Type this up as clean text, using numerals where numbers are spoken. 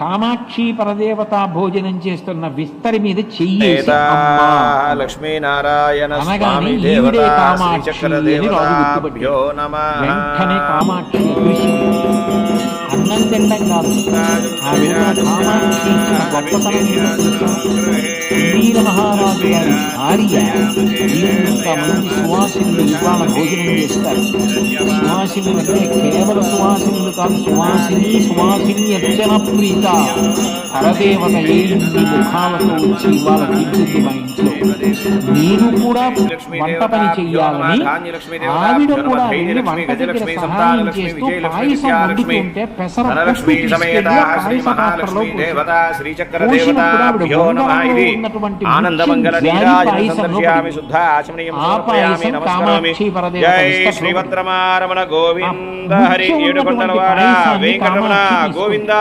కామాక్షి పరదేవత భోజనం చేస్తున్న విస్తరి మీద చెయ్యి లక్ష్మీనారాయణ అనగానే ఈవిడే కామాక్షి అని రాజు గుర్తుపట్టాడు. వెంటనే కామాక్షి అన్నం తినడం కాదు, ఆవిడ కామాక్షి గొప్పతనం వీర మహారాజు గారి భార్య. ఇంతమంది సువాసినులు ఇవాళ భోజనం చేస్తారు. సువాసినులు అంటే కేవల సువాసినులు కాదు, సువాసిని అర్చన ప్రీత పరదేవత ఏడింది ముఖాలతో వచ్చి ఇవాళ తింటుంది మా ఇంట్లో. నేను కూడా వంట పని చెయ్యాలని ఆవిడ కూడా వెళ్ళి వంట దగ్గర సహాయం చేస్తూ పాయసం వండుతుంటే పెసర గోవింద.